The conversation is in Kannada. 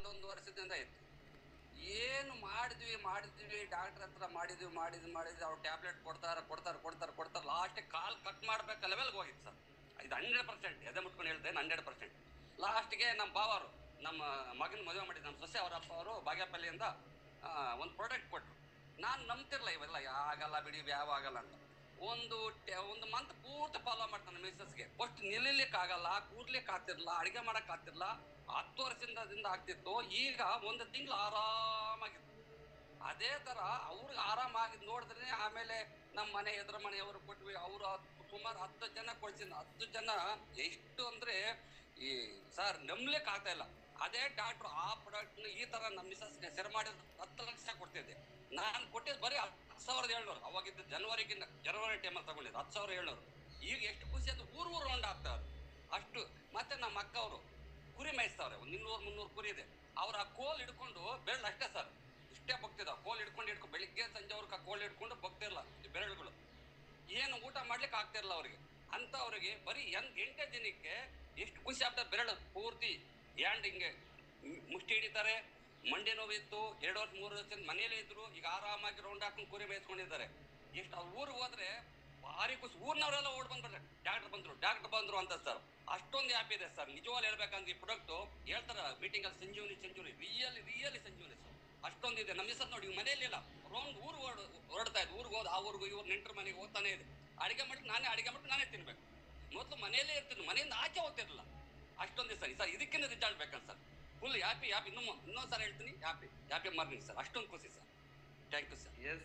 ಒಂದೊಂದು ವರ್ಷದಿಂದ ಇತ್ತು. ಏನು ಮಾಡಿದ್ವಿ ಡಾಕ್ಟರ್ ಹತ್ರ ಮಾಡಿದ್ವಿ ಅವ್ರು ಟ್ಯಾಬ್ಲೆಟ್ ಕೊಡ್ತಾರೆ ಲಾಸ್ಟಿಗೆ ಕಾಲ್ ಕಟ್ ಮಾಡ್ಬೇಕು ಲೆವೆಲ್ಗೆ ಹೋಗಿತ್ತು ಸರ್. ಇದು 100% ಎದೆ ಮುಟ್ಕೊಂಡು ಹೇಳ್ತೇನೆ, 100%. ಲಾಸ್ಟ್ಗೆ ನಮ್ಮ ಬಾವರು ನಮ್ಮ ಮಗನ ಮದುವೆ ಮಾಡಿದ್ದು ನಮ್ಮ ಸೊಸೆ ಅವರ ಅಪ್ಪ ಅವರು ಬಾಗೇಪಲ್ಲಿಯಿಂದ ಒಂದು ಪ್ರಾಡಕ್ಟ್ ಕೊಟ್ಟರು. ನಾನು ನಂಬ್ತಿರ್ಲ ಇವೆಲ್ಲ ಆಗಲ್ಲ ಬಿಡಿ, ಯಾವ ಆಗಲ್ಲ ಅಂತ. ಒಂದು ಮಂತ್ ಪೂರ್ತಿ ಫಾಲೋ ಮಾಡ್ತಾನೆ ಮಿಸಸ್ಗೆ. ಫಸ್ಟ್ ನಿಲ್ಲಲಿಕ್ಕಾಗಲ್ಲ, ಕೂರ್ಲಿಕ್ಕೆ ಆಗ್ತಿರ್ಲಿಲ್ಲ, ಅಡಿಗೆ ಮಾಡಕ್ ಆಗ್ತಿರ್ಲಿಲ್ಲ. 10 ವರ್ಷದಿಂದ ಆಗ್ತಿತ್ತು. ಈಗ 1 ತಿಂಗಳು ಆರಾಮಾಗಿತ್ತು. ಅದೇ ತರ ಅವ್ರಿಗೆ ಆರಾಮಾಗಿದ್ದು ನೋಡಿದ್ರೆ ಆಮೇಲೆ ನಮ್ಮ ಮನೆ ಎದುರು ಮನೆಯವರು ಕೊಟ್ವಿ. ಅವರು ಸುಮಾರು 10 ಜನ ಕೊಡ್ಸಿದ್ರು. 10 ಜನ ಎಷ್ಟು ಅಂದ್ರೆ ಈ ಸರ್ ನಂಬ್ಲಿಕ್ಕೆ ಆಗ್ತಾ ಇಲ್ಲ. ಅದೇ ಡಾಕ್ಟ್ರು ಆ ಪ್ರಾಡಕ್ಟ್ ಈ ತರ ನಮ್ಮ ಮಿಸಸ್ಗೆ ಸೆರೆ ಮಾಡಿದ್ರೆ 10 ಲಕ್ಷ ಕೊಡ್ತಿದ್ದೆ. ನಾನು ಕೊಟ್ಟಿದ್ದು ಬರೀ 10,700. ಅವಾಗಿದ್ದು ಜನವರಿ ಟೈಮಲ್ಲಿ ತಗೊಂಡಿದ್ದು 10,700. ಈಗ ಎಷ್ಟು ಖುಷಿ ಅಂತ ಊರು ರೌಂಡ್ ಆಗ್ತಾವ್ರು ಅಷ್ಟು. ಮತ್ತೆ ನಮ್ಮ ಅಕ್ಕ ಅವರು ಕುರಿ ಮೇಯಿಸ್ತಾವ್ರೆ, 200-300 ಕುರಿ ಇದೆ. ಅವ್ರ ಆ ಕೋಲ್ ಹಿಡ್ಕೊಂಡು ಬೆರಳು ಅಷ್ಟೇ ಸರ್, ಇಷ್ಟೇ ಬಗ್ತಿದ್ದಾವೆ. ಕೋಲ್ ಹಿಡ್ಕೊಂಡು ಬೆಳಿಗ್ಗೆ ಸಂಜೆ ಅವ್ರಿಗೆ ಕೋಲ್ ಹಿಡ್ಕೊಂಡು ಬಗ್ತಿರ್ಲ ಬೆರಳುಗಳು. ಏನು ಊಟ ಮಾಡ್ಲಿಕ್ಕೆ ಆಗ್ತಿರ್ಲ ಅವ್ರಿಗೆ. ಅಂತವ್ರಿಗೆ ಬರೀ 8 ದಿನಕ್ಕೆ ಎಷ್ಟು ಖುಷಿ ಆಗ್ತದೆ. ಬೆರಳು ಪೂರ್ತಿ ಹ್ಯಾಂಡ್ ಹಿಂಗೆ ಮುಷ್ಟಿ ಹಿಡಿತಾರೆ. ಮಂಡಿ ನೋವಿತ್ತು, 2 ವರ್ಷ 3 ವರ್ಷದಿಂದ ಮನೇಲಿ ಇದ್ರು. ಈಗ ಆರಾಮಾಗಿ ರೌಂಡ್ ಹಾಕೊಂಡು ಕುರಿ ಮೇಯಿಸ್ಕೊಂಡಿದ್ದಾರೆ. ಎಷ್ಟು ಅವ್ರ ಊರಿಗೆ ಹೋದ್ರೆ ಭಾರಿ ಖುಷಿ. ಊರ್ನವರೆಲ್ಲ ಓಡ್ ಬಂದ್ಬಿಟ್ರೆ ಡಾಕ್ಟರ್ ಬಂದ್ರು ಅಂತ ಸರ್. ಅಷ್ಟೊಂದು ಹ್ಯಾಪಿ ಇದೆ ಸರ್. ನಿಜವಾಗ್ಲೂ ಹೇಳ್ಬೇಕಂದ್ರೆ ಈ ಪ್ರಾಡಕ್ಟ್ ಹೇಳ್ತಾರ ಮೀಟಿಂಗ್ ಅಲ್ಲಿ ಸಂಜೀವನಿ ರಿಯಲಿ ಸಂಜೀವನಿ ಸರ್. ಅಷ್ಟೊಂದಿದೆ. ನಮ್ಮ ಮಿಸಸ್ ನೋಡಿ ಮನೆಯಲ್ಲಿ ಇಲ್ಲ, ರೌಂಡ್ ಊರು ಹೊರಡ್ತಾ ಇದ್ದು. ಊರಿಗೆ ಹೋದ್ ಆ ಊರಿಗೂ ಇವ್ರು ನೆಂಟರ ಮನೆಗೆ ಹೋಗ್ತಾನೆ ಇದೆ. ಅಡಿಗೆ ಮಾಡಿ ನಾನೇ ತಿನ್ಬೇಕು. ಮೊದಲು ಮನೆಯಲ್ಲೇ ಇರ್ತೀನಿ, ಮನೆಯಿಂದ ಆಚೆ ಹೋಗ್ತಿರಲಿಲ್ಲ. ಅಷ್ಟೊಂದು ಸರಿ ಸರ್. ಇದಕ್ಕಿಂತ ರಿಸಲ್ಟ್ ಬೇಕಂತ ಸರ್. ಫುಲ್ ಹ್ಯಾಪಿ ಇನ್ನೊಂದ್ಸಲ ಹೇಳ್ತೀನಿ, ಹ್ಯಾಪಿ ಮಾರ್ನಿಂಗ್ ಸರ್. ಅಷ್ಟೊಂದು ಖುಷಿ sir. Thank you sir. S